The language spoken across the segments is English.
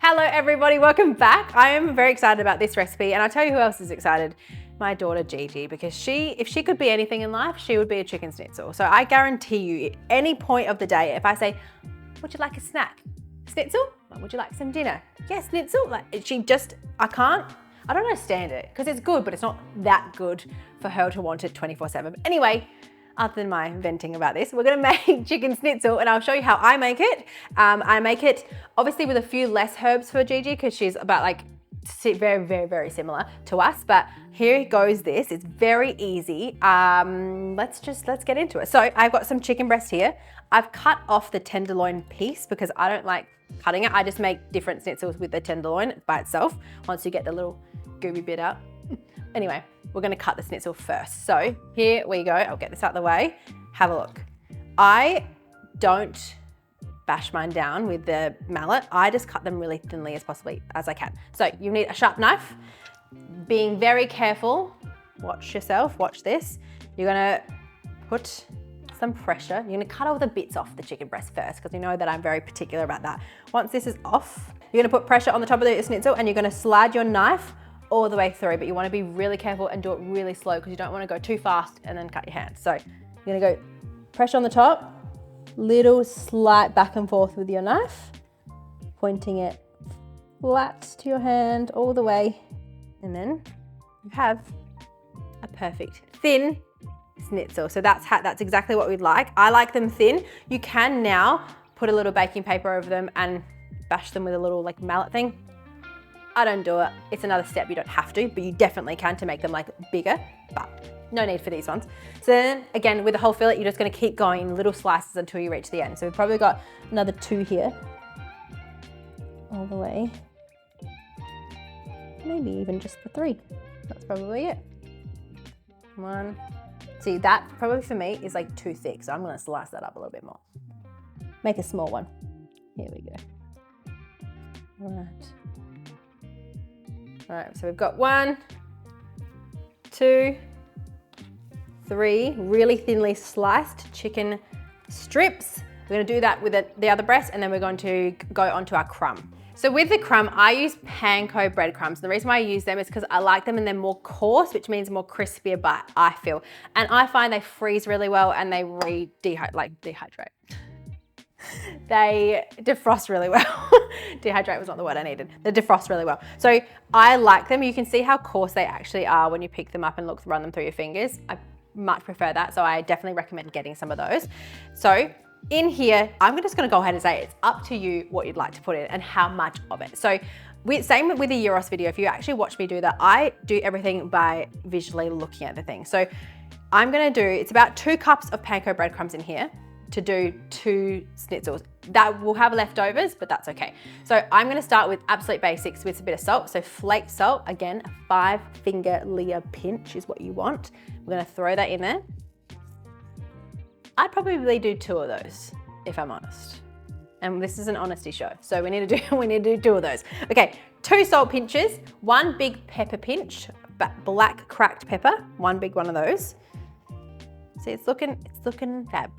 Hello everybody, welcome back. I am very excited about this recipe, and I'll tell you who else is excited. My daughter Gigi, because if she could be anything in life, she would be a chicken schnitzel. So I guarantee you, at any point of the day, if I say, would you like a snack? Schnitzel? Or would you like some dinner? Yes, schnitzel. Like I don't understand it, because it's good, but it's not that good for her to want it 24/7. Anyway, other than my venting about this, we're gonna make chicken schnitzel, and I'll show you how I make it. I make it obviously with a few less herbs for Gigi, because she's about like very, very, very similar to us, but here goes this. It's very easy. Let's get into it. So I've got some chicken breast here. I've cut off the tenderloin piece because I don't like cutting it. I just make different schnitzels with the tenderloin by itself once you get the little gooey bit out. Anyway, we're gonna cut the schnitzel first. So here we go. I'll get this out of the way. Have a look. I don't bash mine down with the mallet. I just cut them really thinly as I can. So you need a sharp knife. Being very careful. Watch yourself, watch this. You're gonna put some pressure. You're gonna cut all the bits off the chicken breast first, because you know that I'm very particular about that. Once this is off, you're gonna put pressure on the top of the schnitzel, and you're gonna slide your knife all the way through, but you wanna be really careful and do it really slow, because you don't wanna go too fast and then cut your hand. So you're gonna go pressure on the top, little slight back and forth with your knife, pointing it flat to your hand all the way, and then you have a perfect thin schnitzel. So that's exactly what we'd like. I like them thin. You can now put a little baking paper over them and bash them with a little like mallet thing. I don't do it. It's another step. You don't have to, but you definitely can to make them like bigger, but no need for these ones. So then again, with the whole fillet, you're just gonna keep going in little slices until you reach the end. So we've probably got another 2 here, all the way. Maybe even just the 3. That's probably it. 1. See, that probably for me is like too thick, so I'm gonna slice that up a little bit more. Make a small one. Here we go. All right, so we've got 1, 2, 3 really thinly sliced chicken strips. We're gonna do that with the other breast, and then we're going to go onto our crumb. So with the crumb, I use panko breadcrumbs. The reason why I use them is because I like them and they're more coarse, which means more crispier bite, I feel. And I find they freeze really well and they dehydrate. They defrost really well. Dehydrate was not the word I needed. They defrost really well. So I like them. You can see how coarse they actually are when you pick them up and run them through your fingers. I much prefer that, so I definitely recommend getting some of those. So in here, I'm just gonna go ahead and say it's up to you what you'd like to put in and how much of it. So same with the gyros video, if you actually watch me do that, I do everything by visually looking at the thing. So I'm gonna do, it's about 2 cups of panko breadcrumbs in here to do 2 schnitzels. That will have leftovers, but that's okay. So I'm gonna start with absolute basics with a bit of salt. So flaked salt, again, a 5-finger Leah pinch is what you want. We're gonna throw that in there. I'd probably do 2 of those, if I'm honest. And this is an honesty show, so we need to do 2 of those. Okay, 2 salt pinches, 1 big pepper pinch, black cracked pepper, 1 big one of those. See, it's looking fab.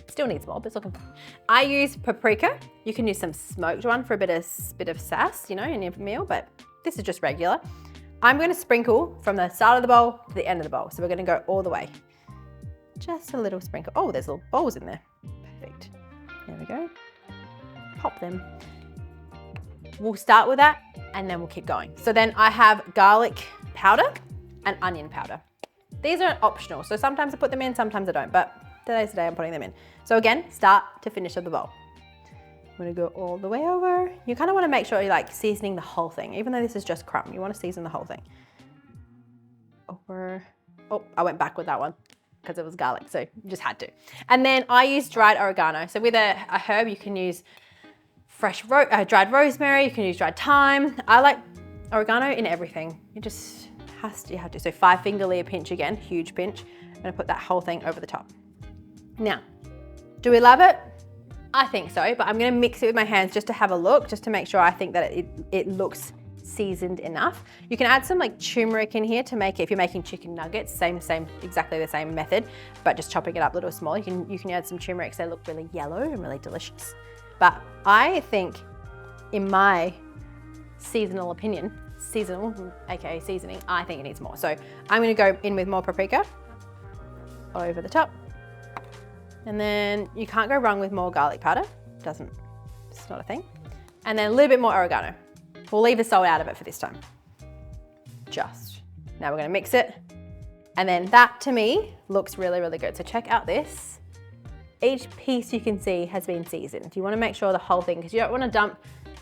Still needs more, but it's looking fab. I use paprika. You can use some smoked one for a bit of sass, you know, in your meal, but this is just regular. I'm gonna sprinkle from the start of the bowl to the end of the bowl. So we're gonna go all the way. Just a little sprinkle. Oh, there's little bowls in there. Perfect. There we go. Pop them. We'll start with that and then we'll keep going. So then I have garlic powder and onion powder. These are optional. So sometimes I put them in, sometimes I don't, but today's the day I'm putting them in. So again, start to finish of the bowl. I'm gonna go all the way over. You kind of wanna make sure you're like seasoning the whole thing. Even though this is just crumb, you wanna season the whole thing. Over. Oh, I went back with that one, because it was garlic, so you just had to. And then I use dried oregano. So with a herb, you can use fresh dried rosemary, you can use dried thyme. I like oregano in everything. You have to. So 5-finger Leah pinch again, huge pinch. I'm gonna put that whole thing over the top. Now, do we love it? I think so, but I'm gonna mix it with my hands just to have a look, just to make sure I think that it looks seasoned enough. You can add some like turmeric in here to make it, if you're making chicken nuggets, exactly the same method, but just chopping it up a little small. You can add some turmeric so they look really yellow and really delicious. But I think in my seasonal opinion, aka seasoning, I think it needs more. So I'm gonna go in with more paprika over the top. And then you can't go wrong with more garlic powder. It's not a thing. And then a little bit more oregano. We'll leave the salt out of it for this time. Now we're gonna mix it. And then that to me looks really, really good. So check out this. Each piece you can see has been seasoned. You wanna make sure the whole thing, because you don't wanna dump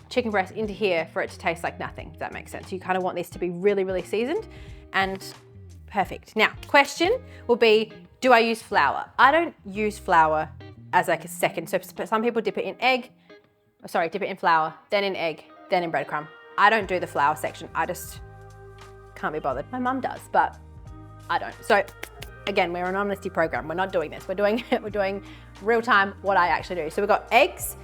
chicken breast into here for it to taste like nothing, if that makes sense. You kind of want this to be really, really seasoned and perfect. Now, question will be, do I use flour? I don't use flour as like a second. So some people dip it in flour, then in egg, then in breadcrumb. I don't do the flour section. I just can't be bothered. My mum does, but I don't. So again, we're an honesty program. We're not doing this. We're doing real time what I actually do. So we've got eggs,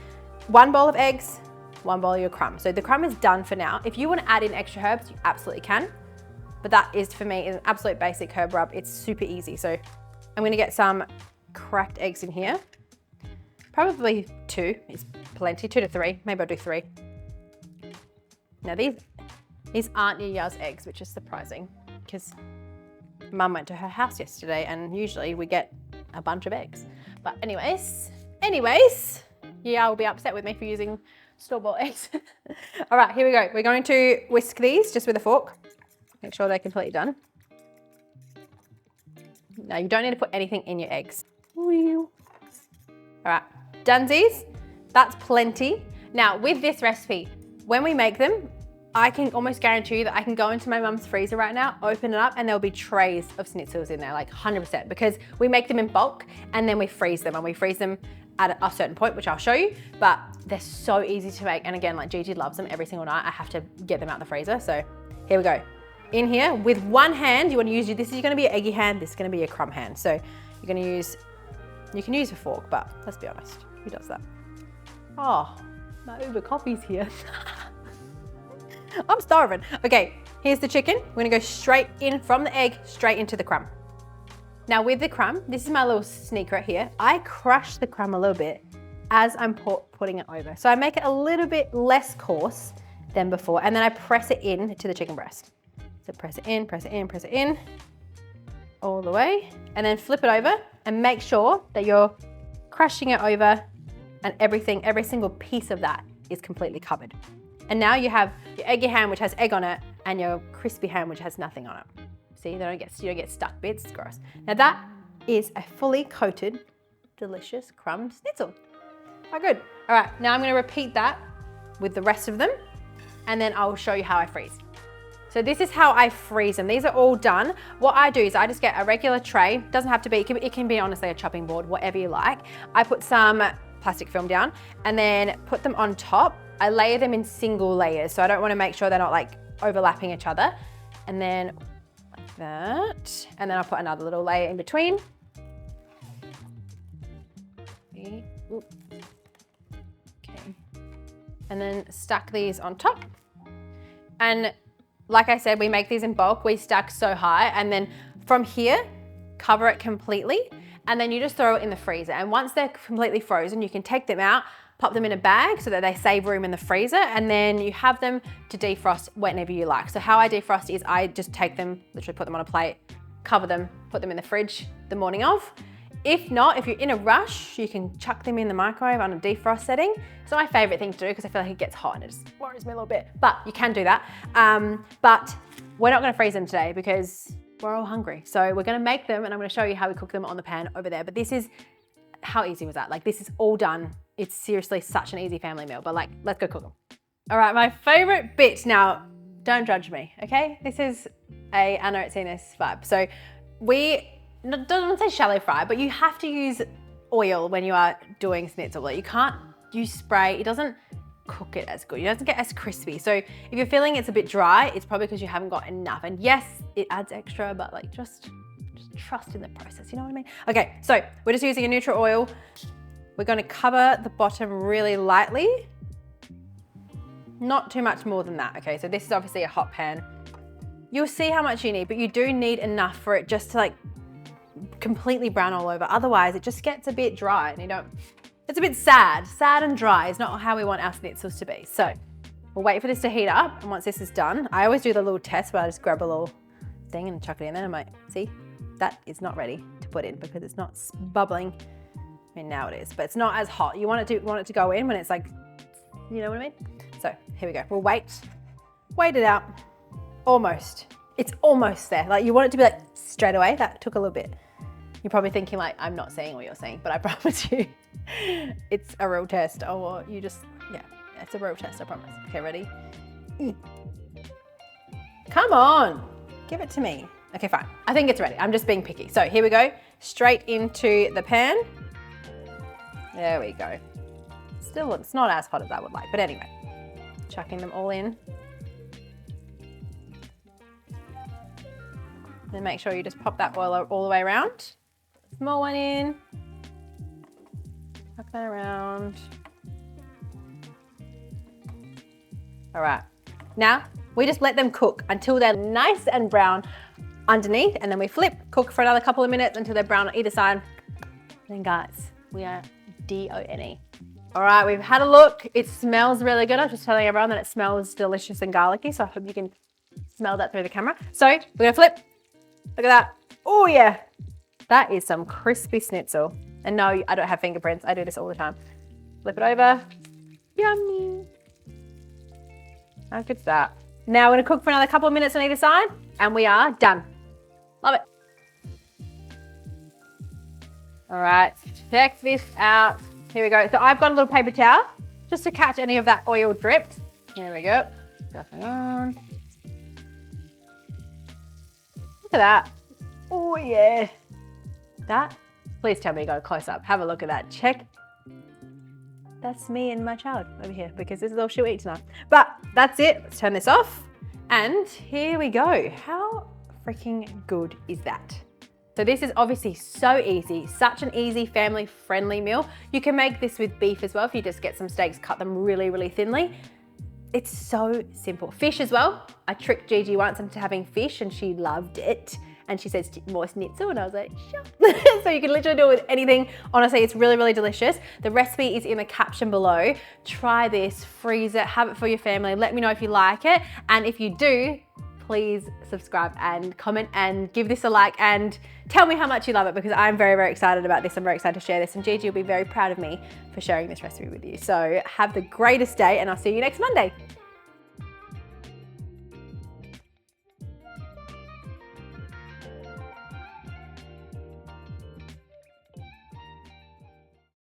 1 bowl of eggs, 1 bowl of your crumb. So the crumb is done for now. If you want to add in extra herbs, you absolutely can. But that is, for me, is an absolute basic herb rub. It's super easy. So I'm gonna get some cracked eggs in here. Probably 2 is plenty, 2 to 3. Maybe I'll do 3. Now these aren't Leah's eggs, which is surprising because Mum went to her house yesterday and usually we get a bunch of eggs. But anyways, yeah, will be upset with me for using store-bought eggs. All right, here we go. We're going to whisk these just with a fork. Make sure they're completely done. Now you don't need to put anything in your eggs. All right, dunsies, that's plenty. Now with this recipe, when we make them, I can almost guarantee you that I can go into my mum's freezer right now, open it up, and there'll be trays of schnitzels in there, like 100%, because we make them in bulk and then we freeze them, and we freeze them at a certain point, which I'll show you, but they're so easy to make. And again, like Gigi loves them every single night. I have to get them out the freezer. So here we go. In here, with one hand, you want to use, this is gonna be your eggy hand, this is gonna be your crumb hand. So you're gonna use, you can use a fork, but let's be honest, who does that? Oh, my Uber coffee's here. I'm starving. Okay, here's the chicken. We're gonna go straight in from the egg, straight into the crumb. Now with the crumb, this is my little sneak right here. I crush the crumb a little bit as I'm putting it over. So I make it a little bit less coarse than before, and then I press it in to the chicken breast. So press it in, press it in, press it in, all the way, and then flip it over and make sure that you're crushing it over and everything, every single piece of that is completely covered. And now you have your eggy ham, which has egg on it, and your crispy ham, which has nothing on it. See, you don't get stuck bits, it's gross. Now that is a fully coated, delicious crumb schnitzel. Oh, good. All right, now I'm gonna repeat that with the rest of them, and then I'll show you how I freeze. So this is how I freeze them. These are all done. What I do is I just get a regular tray. Doesn't have to be, it can be honestly a chopping board, whatever you like. I put some plastic film down and then put them on top. I layer them in single layers. So I don't wanna make sure they're not like overlapping each other. And then like that. And then I'll put another little layer in between. Okay. And then stack these on top. And like I said, we make these in bulk. We stack so high, and then from here, cover it completely, and then you just throw it in the freezer. And once they're completely frozen, you can take them out, pop them in a bag so that they save room in the freezer, and then you have them to defrost whenever you like. So how I defrost is I just take them, literally put them on a plate, cover them, put them in the fridge the morning of. If not, if you're in a rush, you can chuck them in the microwave on a defrost setting. It's not my favorite thing to do because I feel like it gets hot and it just worries me a little bit, but you can do that. But we're not gonna freeze them today because we're all hungry. So we're gonna make them, and I'm gonna show you how we cook them on the pan over there. But this is, how easy was that? Like, this is all done. It's seriously such an easy family meal, but like, let's go cook them. All right, my favorite bit. Now, don't judge me, okay? This is I know it's seen this vibe. So don't want to say shallow fry, but you have to use oil when you are doing schnitzel. Like, you can't use spray. It doesn't cook it as good. It doesn't get as crispy. So if you're feeling it's a bit dry, it's probably because you haven't got enough. And yes, it adds extra, but like just trust in the process. You know what I mean? Okay, so we're just using a neutral oil. We're going to cover the bottom really lightly. Not too much more than that. Okay, so this is obviously a hot pan. You'll see how much you need, but you do need enough for it just to like completely brown all over. Otherwise it just gets a bit dry and it's a bit sad and dry is not how we want our schnitzels to be. So We'll wait for this to heat up, and once this is done, I always do the little test where I just grab a little thing and chuck it in there. I'm like, see, that is not ready to put in because it's not bubbling. I mean, now it is, but it's not as hot. You want it to go in when it's like, you know what I mean? So here we go. We'll wait it out. Almost. It's almost there. Like you want it to be like straight away. That took a little bit. You're probably thinking like, I'm not seeing what you're seeing, but I promise you, it's a real test. Or you just, yeah, it's a real test, I promise. Okay, ready? Come on, give it to me. Okay, fine. I think it's ready. I'm just being picky. So here we go. Straight into the pan. There we go. Still, it's not as hot as I would like, but anyway, chucking them all in. Then make sure you just pop that oil all the way around. Small one in. Tuck that around. All right. Now, we just let them cook until they're nice and brown underneath, and then we flip, cook for another couple of minutes until they're brown on either side. Then guys, we are done. All right, we've had a look. It smells really good. I was just telling everyone that it smells delicious and garlicky, so I hope you can smell that through the camera. So we're gonna flip. Look at that. Oh yeah. That is some crispy schnitzel. And no, I don't have fingerprints. I do this all the time. Flip it over. Yummy. How good's that? Now we're gonna cook for another couple of minutes on either side, and we are done. Love it. All right, check this out. Here we go. So I've got a little paper towel just to catch any of that oil dripped. Here we go. Stuff it on. Look at that. Oh yeah. That, please tell me you got a close up. Have a look at that. Check. That's me and my child over here because this is all she'll eat tonight. But that's it. Let's turn this off. And here we go. How freaking good is that? So this is obviously so easy, such an easy family-friendly meal. You can make this with beef as well if you just get some steaks, cut them really, really thinly. It's so simple. Fish as well. I tricked Gigi once into having fish and she loved it. And she says, more schnitzel, and I was like, sure. So you can literally do it with anything. Honestly, it's really, really delicious. The recipe is in the caption below. Try this, freeze it, have it for your family. Let me know if you like it. And if you do, please subscribe and comment and give this a like and tell me how much you love it because I'm very, very excited about this. I'm very excited to share this, and Gigi will be very proud of me for sharing this recipe with you. So have the greatest day, and I'll see you next Monday.